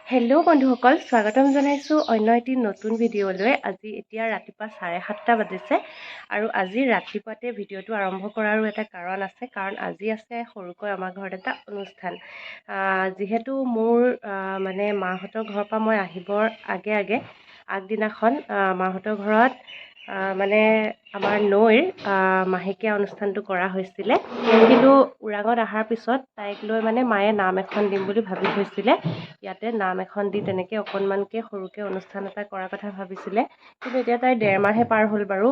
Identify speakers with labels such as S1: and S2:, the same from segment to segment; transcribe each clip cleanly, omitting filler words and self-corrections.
S1: Hello' বন্ধুসকল, স্বাগতম জনাইছোঁ অন্য এটি নতুন ভিডিঅ'লৈ। আজি এতিয়া ৰাতিপুৱা 7:30 বাজিছে আৰু আজি ৰাতিপুৱাতে ভিডিঅ'টো আৰম্ভ কৰাৰো এটা কাৰণ আছে, কাৰণ আজি আছে সৰুকৈ আমাৰ ঘৰত এটা অনুষ্ঠান। যিহেতু মোৰ মানে মাহঁতৰ ঘৰৰ পৰা মই আহিবৰ আগদিনাখন মাহঁতৰ ঘৰত মানে আমাৰ নৈৰ মাহেকীয়া অনুষ্ঠানটো কৰা হৈছিলে। কিন্তু ওৰাঙত অহাৰ পিছত তাইক লৈ মানে মায়ে নাম এখন দিম বুলি ভাবি থৈছিলে। ইয়াতে নাম এখন দি তেনেকৈ অকণমানকৈ সৰুকৈ অনুষ্ঠান এটা কৰাৰ কথা ভাবিছিলে। কিন্তু এতিয়া তাইৰ 1.5 মাহে পাৰ হ'ল বাৰু,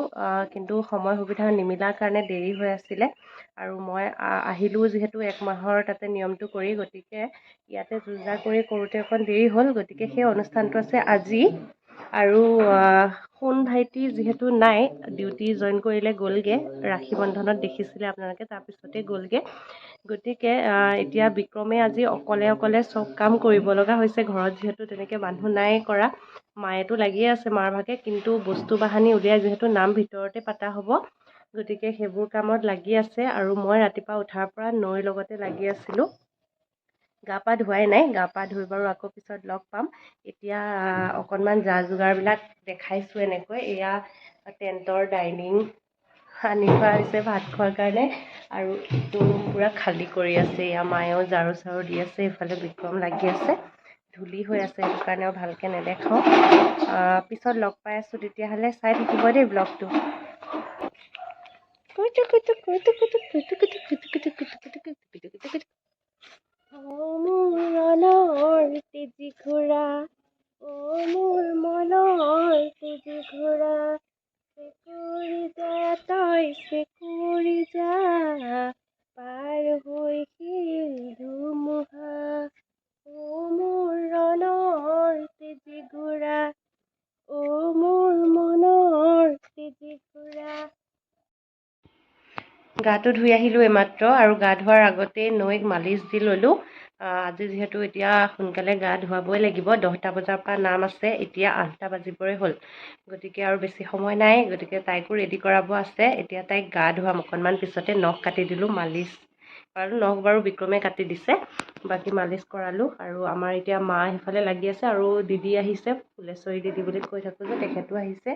S1: কিন্তু সময় সুবিধা নিমিলাৰ কাৰণে দেৰি হৈ আছিলে। আৰু মই আহিলোঁ যিহেতু 1 মাহৰ তাতে নিয়মটো কৰি, গতিকে ইয়াতে যো-জা কৰি কৰোঁতে অকণ দেৰি হ'ল। গতিকে সেই অনুষ্ঠানটো আছে আজি। আৰু সোণ ভাইটি যিহেতু নাই, ডিউটি জইন কৰিলে, গ'লগৈ। ৰাখী বন্ধনত দেখিছিলে আপোনালোকে, তাৰপিছতে গ'লগৈ। গতিকে এতিয়া বিক্ৰমে আজি অকলে চব কাম কৰিব লগা হৈছে ঘৰত, যিহেতু তেনেকৈ মানুহ নাই কৰা। মায়েতো লাগিয়ে আছে মাৰ ভাগে, কিন্তু বস্তু বাহানি উলিয়াই যিহেতু নাম ভিতৰতে পাতা হ'ব, গতিকে সেইবোৰ কামত লাগি আছে। আৰু মই ৰাতিপুৱা উঠাৰ পৰা নৈৰ লগতে লাগি আছিলোঁ। গা পা ধোৱাই নাই, গা পা ধুই বাৰু আকৌ পিছত লগ পাম। এতিয়া অকণমান যা যোগাৰবিলাক দেখাইছোঁ এনেকৈ। এয়া টেণ্টৰ ডাইনিং আনি থোৱা হৈছে ভাত খোৱাৰ কাৰণে, আৰু ইটো ৰুম পূৰা খালী কৰি আছে। এয়া মায়েও ঝাৰু চাৰু দি আছে, ইফালে বিক্ৰম লাগি আছে। ধূলি হৈ আছে, সেইটো কাৰণেও ভালকৈ নেদেখাওঁ। পিছত লগ পাই আছোঁ তেতিয়াহ'লে। চাই থাকিব দেই ব্লগটো। মনৰ তেজী ঘোঁৰা, মোৰ মনৰ তেজী ঘোঁৰা, চেকুৰি যা তই চেকুৰি যা, পাৰ হৈ শিল ধুমুহা, মোৰ ৰণৰ তেজী ঘোঁৰা, মোৰ মনৰ তেজী ঘোঁৰা। গাটো ধুই আহিলোঁ এইমাত্ৰ, আৰু গা ধোৱাৰ আগতেই নৈক মালিচ দি ল'লোঁ। আজি যিহেতু এতিয়া সোনকালে গা ধুৱাবই লাগিব। 10টা বজাৰ পৰা নাম আছে, এতিয়া 8টা বাজিবৰে হ'ল। গতিকে আৰু বেছি সময় নাই, গতিকে তাইকো ৰেডি কৰাব আছে। এতিয়া তাইক গা ধুৱাম অকণমান পিছতে। নখ কাটি দিলোঁ, মালিচ কৰালোঁ। নখ বাৰু বিক্ৰমে কাটি দিছে, বাকী মালিচ কৰালোঁ। আৰু আমাৰ এতিয়া মা সেইফালে লাগি আছে, আৰু দিদি আহিছে, ফুলেশ্বৰী দিদি বুলি কৈ থাকোঁ যে, তেখেতো আহিছে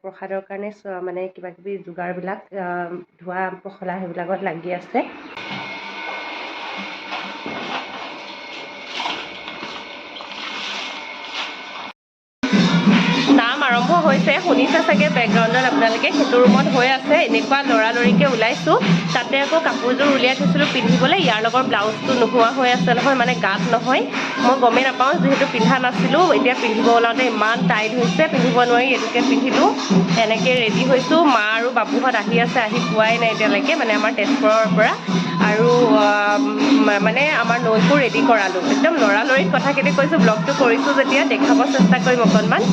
S1: প্ৰসাদৰ কাৰণে। মানে কিবাকিবি যোগাৰবিলাক ধোৱা পখলা সেইবিলাকত লাগি আছে। নাম আৰম্ভ হৈছে, শুনিছে চাগে বেকগ্ৰাউণ্ডত আপোনালোকে। সেইটো ৰুমত হৈ আছে। এনেকুৱা লৰালৰিকৈ ওলাইছোঁ। তাতে আকৌ কাপোৰযোৰ উলিয়াই থৈছিলোঁ পিন্ধিবলৈ, ইয়াৰ লগৰ ব্লাউজটো নোহোৱা হৈ আছে নহয়, মানে গাত নহয়। মই গমেই নাপাওঁ, যিহেতু পিন্ধা নাছিলোঁ। এতিয়া পিন্ধিব ওলাওঁতে ইমান টাইট হৈছে, পিন্ধিব নোৱাৰি। এইটোকে পিন্ধিলোঁ, এনেকৈ ৰেডি হৈছোঁ। মা আৰু বাবুহঁত আহি আছে, আহি পোৱাই নাই এতিয়ালৈকে, মানে আমাৰ তেজপুৰৰ পৰা। আৰু মানে আমাৰ নৈকো ৰেডি কৰালোঁ। একদম লৰালৰিত কথাখিনি কৈছোঁ। ব্লগটো কৰিছোঁ যেতিয়া দেখাব চেষ্টা কৰিম অকণমান।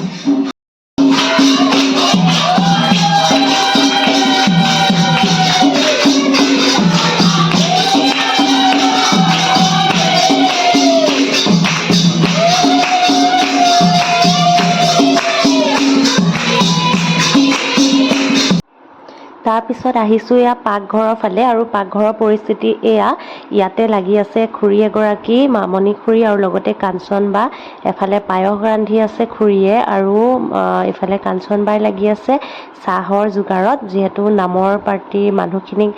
S1: তাৰপিছত আহিছোঁ এয়া পাকঘৰৰ ফালে, আৰু পাকঘৰৰ পৰিস্থিতি এয়া। ইয়াতে লাগি আছে খুৰী এগৰাকী, মামণি খুৰী, আৰু লগতে কাঞ্চন বা। এফালে পায়স ৰান্ধি আছে খুৰীয়ে, আৰু ইফালে কাঞ্চন বাই লাগি আছে চাহৰ যোগাৰত। যিহেতু নামৰ পাৰ্টিৰ মানুহখিনিক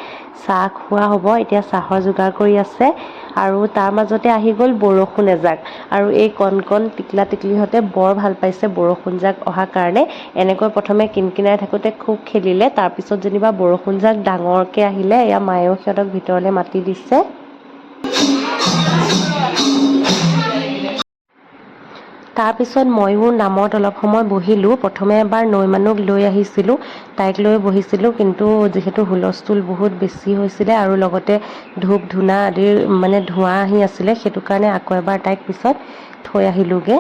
S1: চাহ খোৱা হ'ব, এতিয়া চাহৰ যোগাৰ কৰি আছে। আৰু তাৰ মাজতে আহি গ'ল বৰষুণ এজাক, আৰু এই কণ টিকলা টিকলিহঁতে বৰ ভাল পাইছে বৰষুণজাক অহাৰ কাৰণে। এনেকৈ প্ৰথমে কিনকিনাই থাকোঁতে খুব খেলিলে, তাৰপিছত যেনিবা বৰষুণজাক ডাঙৰকৈ আহিলে। এয়া মায়েও সিহঁতক ভিতৰলৈ মাতি দিছে। তাৰপিছত ময়ো নামত অলপ সময় বহিলোঁ। প্ৰথমে এবাৰ নৈ মানুক লৈ আহিছিলোঁ, তাইক লৈ বহিছিলোঁ। কিন্তু যিহেতু হুলস্থুল বহুত বেছি হৈছিলে, আৰু লগতে ধূপ ধূনা আদিৰ মানে ধোঁৱা আহি আছিলে, সেইটো কাৰণে আকৌ এবাৰ তাইক পিছত থৈ আহিলোঁগৈ।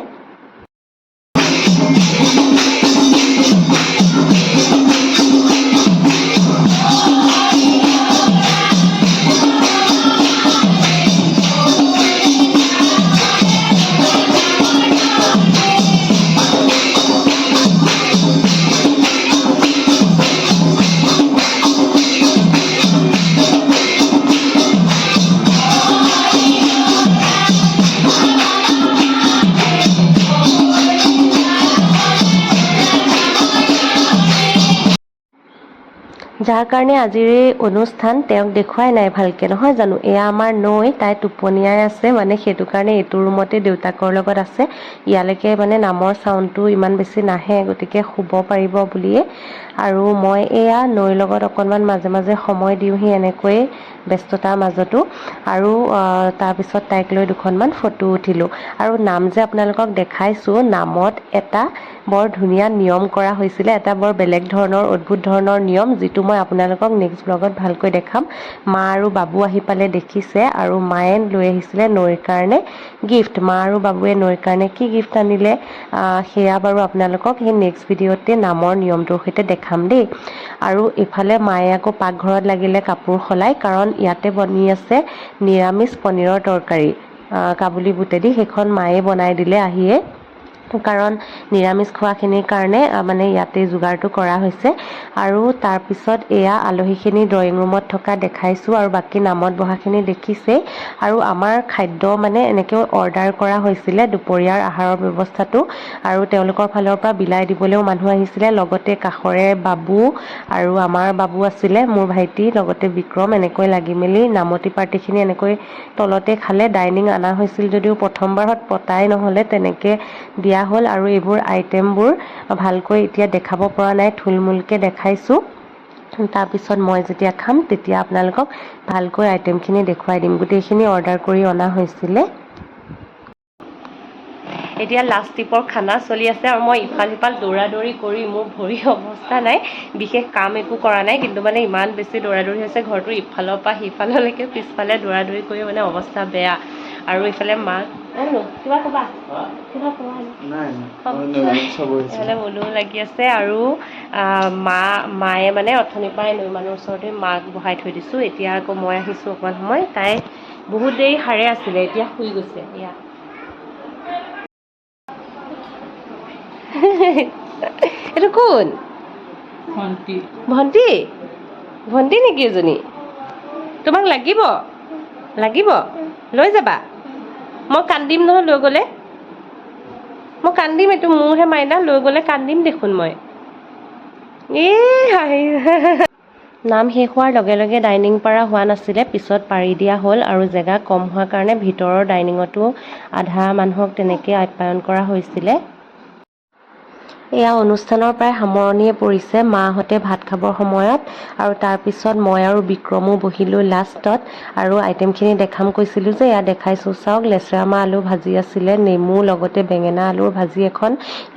S1: যাৰ কাৰণে আজিৰ এই অনুষ্ঠান তেওঁক দেখুৱাই নাই ভালকৈ, নহয় জানো? এয়া আমাৰ নৈ, তাই টোপনিয়াই আছে, মানে সেইটো কাৰণে এইটো ৰুমতে দেউতাকৰ লগত আছে। ইয়ালৈকে মানে নামৰ চাউণ্ডটো ইমান বেছি নাহে, গতিকে শুব পাৰিব বুলিয়ে। আৰু মই এয়া নৈৰ লগত অকণমান মাজে মাজে সময় দিওঁহি এনেকৈয়ে ব্যস্ততাৰ মাজতো। আৰু তাৰপিছত তাইক লৈ দুখনমান ফটো উঠিলোঁ। আৰু নাম যে আপোনালোকক দেখাইছোঁ, নামত এটা বৰ ধুনীয়া নিয়ম কৰা হৈছিলে, এটা বৰ বেলেগ ধৰণৰ অদ্ভুত ধৰণৰ নিয়ম, যিটো মই আপোনালোকক নেক্সট ব্লগত ভালকৈ দেখাম। মা আৰু বাবু আহি পালে দেখিছে, আৰু মায়ে লৈ আহিছিলে নৈৰ কাৰণে গিফ্ট। মা আৰু বাবুৱে নৈৰ কাৰণে কি গিফ্ট আনিলে সেয়া বাৰু আপোনালোকক সেই নেক্সট ভিডিঅ'তে নামৰ নিয়মটোৰ সৈতে দেখাম দেই। আৰু ইফালে মায়ে আকৌ পাকঘৰত লাগিলে কাপোৰ সলাই, কাৰণ ইয়াতে বনি আছে নিৰামিষ পনীৰৰ তৰকাৰী কাবুলী বুটেদি। সেইখন মায়ে বনাই দিলে আহিয়ে, কাৰণ নিৰামিষ খোৱাখিনিৰ কাৰণে মানে ইয়াতে যোগাৰটো কৰা হৈছে। আৰু তাৰপিছত এয়া আলহীখিনি ড্ৰয়িং ৰুমত থকা দেখাইছোঁ, আৰু বাকী নামত বহাখিনি দেখিছেই। আৰু আমাৰ খাদ্য মানে এনেকৈ অৰ্ডাৰ কৰা হৈছিলে, দুপৰীয়াৰ আহাৰৰ ব্যৱস্থাটো, আৰু তেওঁলোকৰ ফালৰ পৰা বিলাই দিবলৈও মানুহ আহিছিলে। লগতে কাষৰে বাবু আৰু আমাৰ বাবু আছিলে, মোৰ ভাইটি, লগতে বিক্ৰম, এনেকৈ লাগি মেলি নামতি পাৰ্টিখিনি এনেকৈ তলতে খালে। ডাইনিং অনা হৈছিল যদিও প্ৰথমবাৰত পতাই নহ'লে, তেনেকৈ দিয়া হ'ল। আৰু এইবোৰ আইটেমবোৰ ভালকৈ এতিয়া দেখাব পৰা নাই, থুলমূলকৈ দেখাইছোঁ। তাৰপিছত মই যেতিয়া খাম তেতিয়া আপোনালোকক ভালকৈ আইটেমখিনি দেখুৱাই দিম। গোটেইখিনি অৰ্ডাৰ কৰি অনা হৈছিলে। এতিয়া লাষ্ট ট্ৰিপৰ খানা চলি আছে, আৰু মই ইফাল সিফাল দৌৰা দৌৰি কৰি মোৰ ভৰি অৱস্থা নাই। বিশেষ কাম একো কৰা নাই, কিন্তু মানে ইমান বেছি দৌৰা দৌৰি হৈছে, ঘৰটোৰ ইফালৰ পৰা সিফাললৈকে পিছফালে দৌৰা দৌৰি কৰি মানে অৱস্থা বেয়া। আৰু ইফালে মাক কিবা ক'বা, কিবা ক'বা ইফালে মলুও লাগি আছে। আৰু মায়ে মানে অথনিৰ পৰাই নৈ মানুহৰ ওচৰতে মাক বহাই থৈ দিছোঁ। এতিয়া আকৌ মই আহিছোঁ অকণমান সময়, তাই বহুত দেৰি সাৰে আছিলে, এতিয়া শুই গৈছে। এয়া এইটো কোন? ভণ্টি। ভণ্টি ভণ্টি নেকি এজনী? তোমাক লাগিব লাগিব লৈ যাবা? মই কান্দিম নহয় লৈ গ'লে, মই কান্দিম। এইটো মোৰহে মাইনা, লৈ গ'লে কান্দিম দেখোন মই। হাঁহি নাম শেষ হোৱাৰ লগে লগে ডাইনিং পাৰা হোৱা নাছিলে, পিছত পাৰি দিয়া হ'ল। আৰু জেগা কম হোৱাৰ কাৰণে ভিতৰৰ ডাইনিঙতো আধা মানুহক তেনেকৈ আপ্যায়ন কৰা হৈছিলে। এয়া অনুষ্ঠানৰ প্ৰায় সামৰণিয়ে পৰিছে, মাহঁতে ভাত খাবৰ সময়ত। আৰু তাৰপিছত মই আৰু বিক্ৰমো বহিলোঁ লাষ্টত। আৰু আইটেমখিনি দেখাম কৈছিলোঁ যে, এয়া দেখাইছোঁ চাওক। লেচেৰা মাহ আলু ভাজি আছিলে, নেমু, লগতে বেঙেনা আলুৰ ভাজি এখন,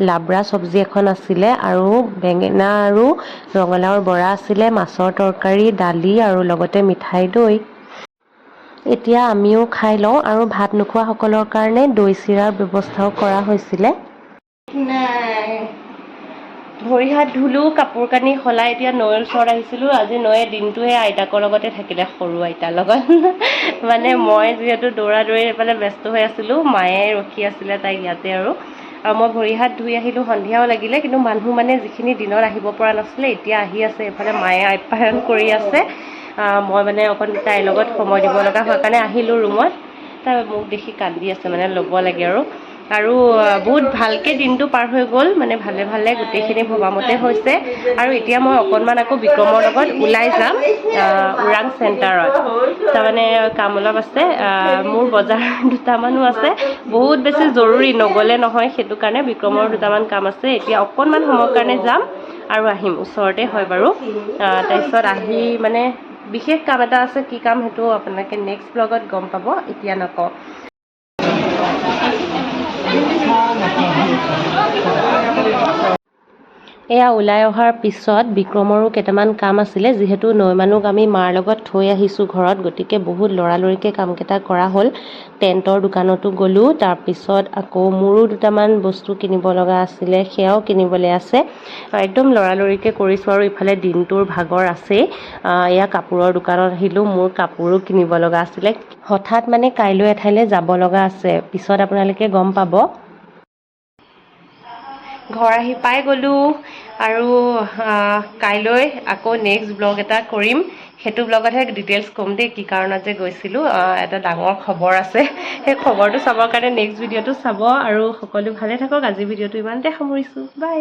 S1: লাবৰা চব্জি এখন আছিলে, আৰু বেঙেনা আৰু ৰঙালাওৰ বৰা আছিলে, মাছৰ তৰকাৰী, দালি, আৰু লগতে মিঠাই দৈ। এতিয়া আমিও খাই লওঁ। আৰু ভাত নোখোৱাসকলৰ কাৰণে দৈ চিৰাৰ ব্যৱস্থাও কৰা হৈছিলে। নাই ভৰি হাত ধুলোঁ, কাপোৰ কানি সলাই এতিয়া নৈৰ ওচৰত আহিছিলোঁ। আজি নৈয়ে দিনটোৱে আইতাকৰ লগতে থাকিলে, সৰু আইতাৰ লগত। মানে মই যিহেতু দৌৰা দৌৰি এইফালে ব্যস্ত হৈ আছিলোঁ, মায়ে ৰখি আছিলে তাইক ইয়াতে। আৰু মই ভৰি হাত ধুই আহিলোঁ, সন্ধিয়াও লাগিলে, কিন্তু মানুহ মানে যিখিনি দিনত আহিব পৰা নাছিলে এতিয়া আহি আছে। এইফালে মায়ে আপ্যায়ন কৰি আছে। মই মানে অকণ তাইৰ লগত সময় দিব লগা হোৱাৰ কাৰণে আহিলোঁ ৰুমত। তাই মোক দেখি কান্দি আছে, মানে ল'ব লাগে। আৰু বহুত ভালকৈ দিনটো পাৰ হৈ গ'ল, মানে ভালে ভালে গোটেইখিনি ভবামতে হৈছে। আৰু এতিয়া মই অকণমান আকৌ বিক্ৰমৰ লগত ওলাই যাম ওৰাং চেণ্টাৰত। তাৰমানে কাম অলপ আছে, মোৰ বজাৰ দুটামানো আছে, বহুত বেছি জৰুৰী, নগ'লে নহয়। সেইটো কাৰণে বিক্ৰমৰ দুটামান কাম আছে। এতিয়া অকণমান সময়ৰ কাৰণে যাম আৰু আহিম, ওচৰতে হয় বাৰু। তাৰপিছত আহি মানে বিশেষ কাম এটা আছে, কি কাম সেইটো আপোনালোকে নেক্সট ব্লগত গম পাব, এতিয়া নকওঁ। এয়া ওলাই অহাৰ পিছত বিক্ৰমৰো কেইটামান কাম আছিলে, যিহেতু নৈ মানুহক আমি মাৰ লগত থৈ আহিছোঁ ঘৰত, গতিকে বহুত লৰালৰিকৈ কামকেইটা কৰা হ'ল। টেণ্টৰ দোকানতো গ'লোঁ, তাৰপিছত আকৌ মোৰো দুটামান বস্তু কিনিব লগা আছিলে, সেয়াও কিনিবলৈ আছে। একদম লৰালৰিকৈ কৰিছোঁ। আৰু ইফালে দিনটোৰ ভাগৰ আছেই। এয়া কাপোৰৰ দোকানত আহিলোঁ, মোৰ কাপোৰো কিনিব লগা আছিলে। হঠাৎ মানে কাইলৈ এঠাইলৈ যাব লগা আছে, পিছত আপোনালোকে গম পাব। ঘৰ আহি পাই গ'লোঁ। আৰু কাইলৈ আকৌ নেক্সট ব্লগ এটা কৰিম, সেইটো ব্লগতহে ডিটেইলছ ক'ম দেই, কি কাৰণত যে গৈছিলোঁ। এটা ডাঙৰ খবৰ আছে, সেই খবৰটো চাবৰ কাৰণে নেক্সট ভিডিঅ'টো চাব। আৰু সকলো ভালে থাকক। আজি ভিডিঅ'টো ইমানতে সামৰিছোঁ, বাই।